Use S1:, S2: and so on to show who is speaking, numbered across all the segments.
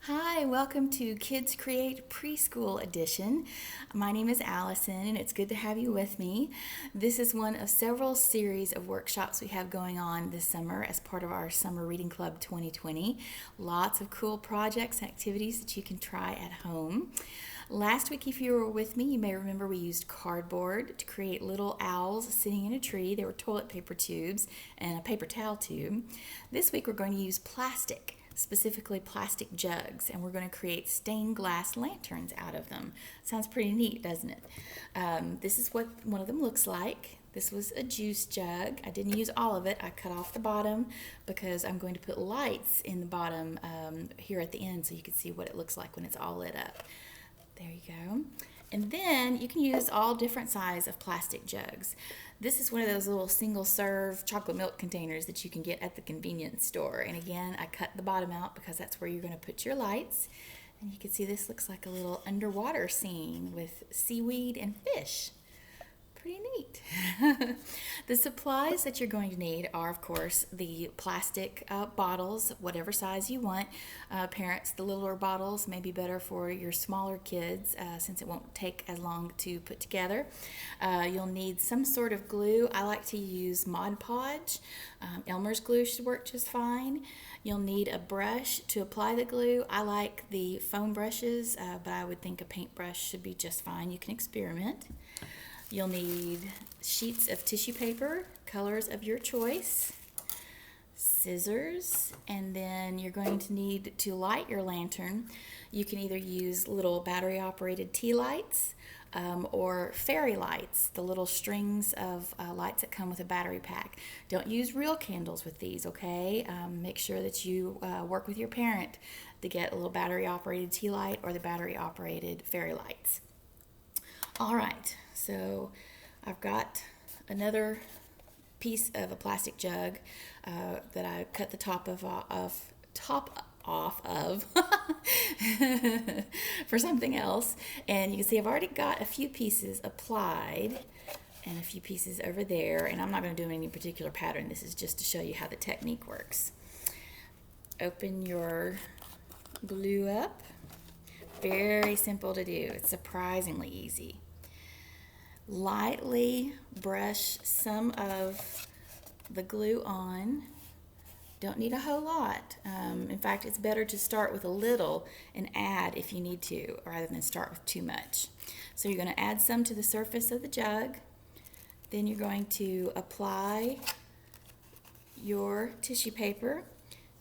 S1: Hi, welcome to Kids Create Preschool Edition. My name is Alyson and it's good to have you with me. This is one of several series of workshops we have going on this summer as part of our Summer Reading Club 2020. Lots of cool projects and activities that you can try at home. Last week, if you were with me, you may remember we used cardboard to create little owls sitting in a tree. They were toilet paper tubes and a paper towel tube. This week, we're going to use plastic, specifically plastic jugs, and we're going to create stained glass lanterns out of them. Sounds pretty neat, doesn't it? This is what one of them looks like. This was a juice jug. I didn't use all of it. I cut off the bottom because I'm going to put lights in the bottom here at the end so you can see what it looks like when it's all lit up. There you go. And then you can use all different size of plastic jugs. This is one of those little single-serve chocolate milk containers that you can get at the convenience store. And again, I cut the bottom out because that's where you're going to put your lights. And you can see this looks like a little underwater scene with seaweed and fish. Pretty neat. The supplies that you're going to need are, of course, the plastic bottles, whatever size you want. Parents, the littler bottles may be better for your smaller kids since it won't take as long to put together. You'll need some sort of glue. I like to use Mod Podge. Elmer's glue should work just fine. You'll need a brush to apply the glue. I like the foam brushes, but I would think a paintbrush should be just fine. You can experiment. You'll need sheets of tissue paper, colors of your choice, scissors, and then you're going to need to light your lantern. You can either use little battery-operated tea lights or fairy lights, the little strings of lights that come with a battery pack. Don't use real candles with these, okay? Make sure that you work with your parent to get a little battery-operated tea light or the battery-operated fairy lights. All right, so I've got another piece of a plastic jug that I cut the top off of for something else. And you can see I've already got a few pieces applied and a few pieces over there. And I'm not going to do any particular pattern. This is just to show you how the technique works. Open your glue up. Very simple to do. It's surprisingly easy. Lightly brush some of the glue on. Don't need a whole lot. In fact, it's better to start with a little and add if you need to, rather than start with too much. So you're going to add some to the surface of the jug. Then you're going to apply your tissue paper,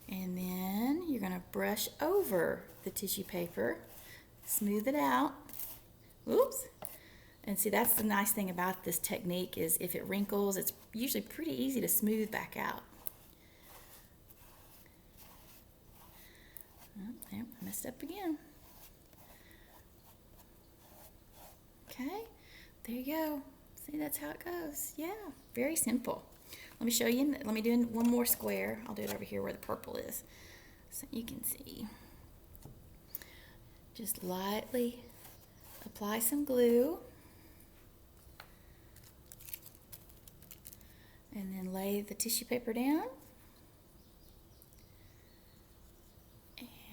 S1: and then you're going to brush over the tissue paper, smooth it out. Oops. And see, that's the nice thing about this technique is if it wrinkles, it's usually pretty easy to smooth back out. Oh, there, I messed up again. Okay, there you go. See, that's how it goes. Yeah, very simple. Let me show you. Let me do one more square. I'll do it over here where the purple is so you can see. Just lightly apply some glue. And then lay the tissue paper down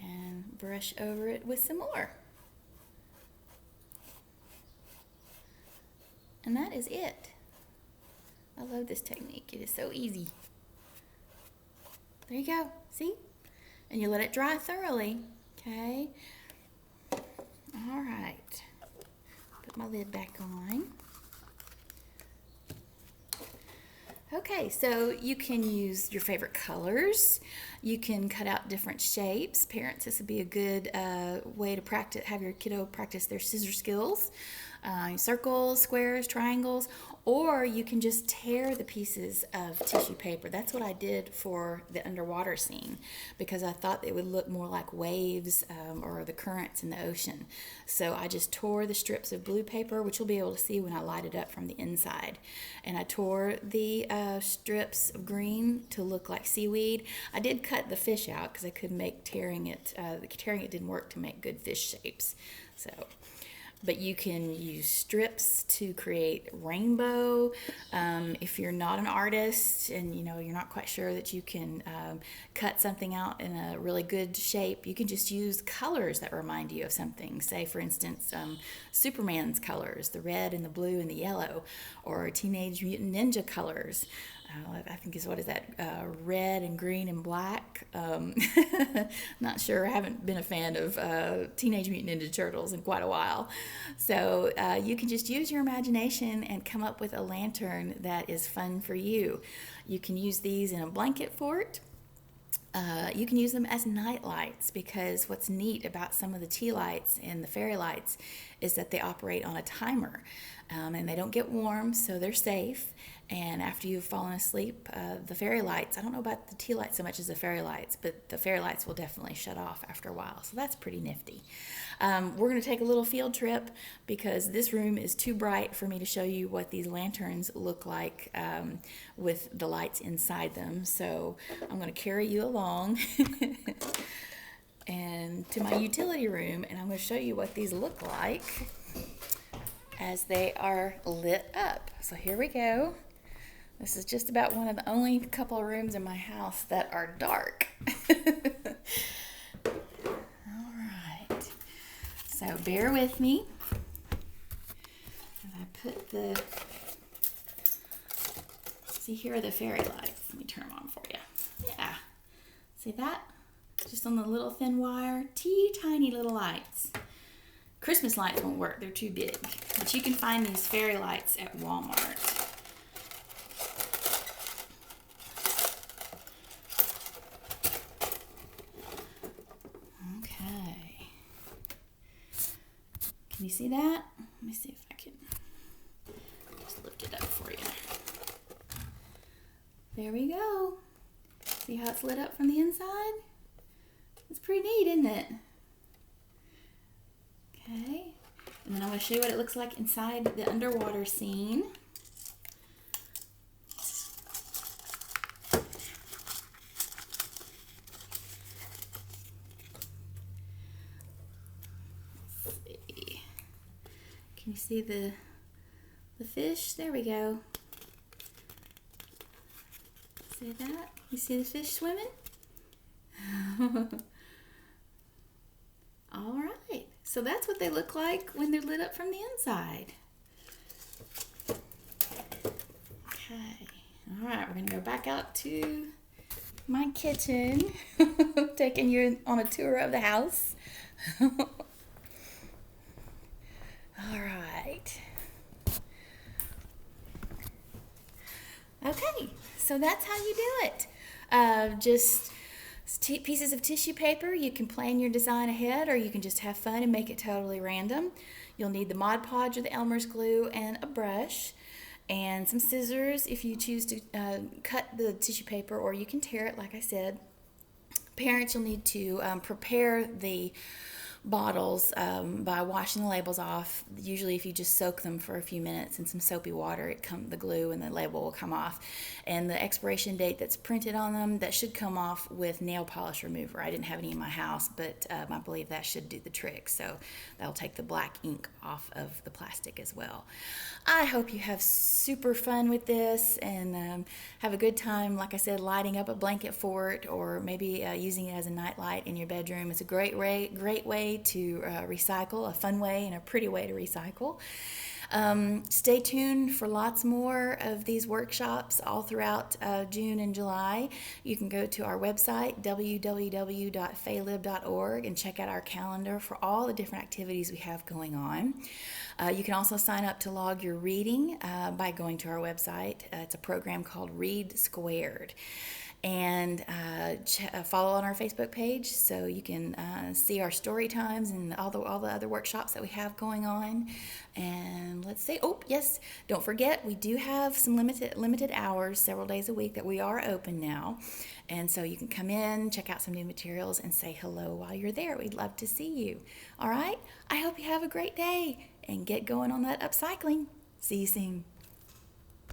S1: and brush over it with some more. And that is it. I love this technique. It is so easy. There you go. See? And you let it dry thoroughly. Okay? All right. Put my lid back on. Okay, so you can use your favorite colors. You can cut out different shapes. Parents, this would be a good way to practice, have your kiddo practice their scissor skills. Circles, squares, triangles, or you can just tear the pieces of tissue paper. That's what I did for the underwater scene because I thought it would look more like waves or the currents in the ocean. So I just tore the strips of blue paper, which you'll be able to see when I light it up from the inside. And I tore the strips of green to look like seaweed. I did cut the fish out because I couldn't make tearing it didn't work to make good fish shapes. So but you can use strips to create rainbow. If you're not an artist and you're not quite sure that you can cut something out in a really good shape, you can just use colors that remind you of something. Say, for instance, Superman's colors, the red and the blue and the yellow, or Teenage Mutant Ninja colors. I think is, what is that, red and green and black. Not sure. I haven't been a fan of Teenage Mutant Ninja Turtles in quite a while. So you can just use your imagination and come up with a lantern that is fun for you. You can use these in a blanket fort. You can use them as night lights, because what's neat about some of the tea lights and the fairy lights is that they operate on a timer, and they don't get warm, so they're safe. And after you've fallen asleep, the fairy lights, I don't know about the tea lights so much as the fairy lights, but the fairy lights will definitely shut off after a while, so that's pretty nifty. We're going to take a little field trip because this room is too bright for me to show you what these lanterns look like with the lights inside them. So I'm going to carry you along and to my utility room, and I'm going to show you what these look like as they are lit up. So here we go. This is just about one of the only couple of rooms in my house that are dark. All right. So bear with me as I put see, here are the fairy lights. Let me turn them on for you. Yeah. See that? Just on the little thin wire. Tiny little lights. Christmas lights won't work. They're too big. But you can find these fairy lights at Walmart. Can you see that? Let me see if I can just lift it up for you. There we go. See how it's lit up from the inside? It's pretty neat, isn't it? Okay. And then I'm going to show you what it looks like inside the underwater scene. Can you see the fish? There we go. See that? You see the fish swimming? All right. So that's what they look like when they're lit up from the inside. Okay. All right. We're going to go back out to my kitchen. Taking you on a tour of the house. All right. Okay, so that's how you do it. Just pieces of tissue paper. You can plan your design ahead, or you can just have fun and make it totally random. You'll need the Mod Podge or the Elmer's glue and a brush and some scissors if you choose to cut the tissue paper, or you can tear it like I said. Parents, you'll need to prepare the bottles by washing the labels off. Usually if you just soak them for a few minutes in some soapy water, the glue and the label will come off. And the expiration date that's printed on them, that should come off with nail polish remover. I didn't have any in my house, but I believe that should do the trick. So that'll take the black ink off of the plastic as well. I hope you have super fun with this and have a good time, like I said, lighting up a blanket fort, or maybe using it as a night light in your bedroom. It's a great way to recycle, a fun way and a pretty way to recycle. Stay tuned for lots more of these workshops all throughout June and July. You can go to our website, www.faylib.org, and check out our calendar for all the different activities we have going on. You can also sign up to log your reading by going to our website. It's a program called Read Squared. And follow on our Facebook page so you can see our story times and all the other workshops that we have going on. And let's say, oh yes, don't forget, we do have some limited hours, several days a week, that we are open now. And so you can come in, check out some new materials, and say hello while you're there. We'd love to see you. All right, I hope you have a great day and get going on that upcycling. See you soon.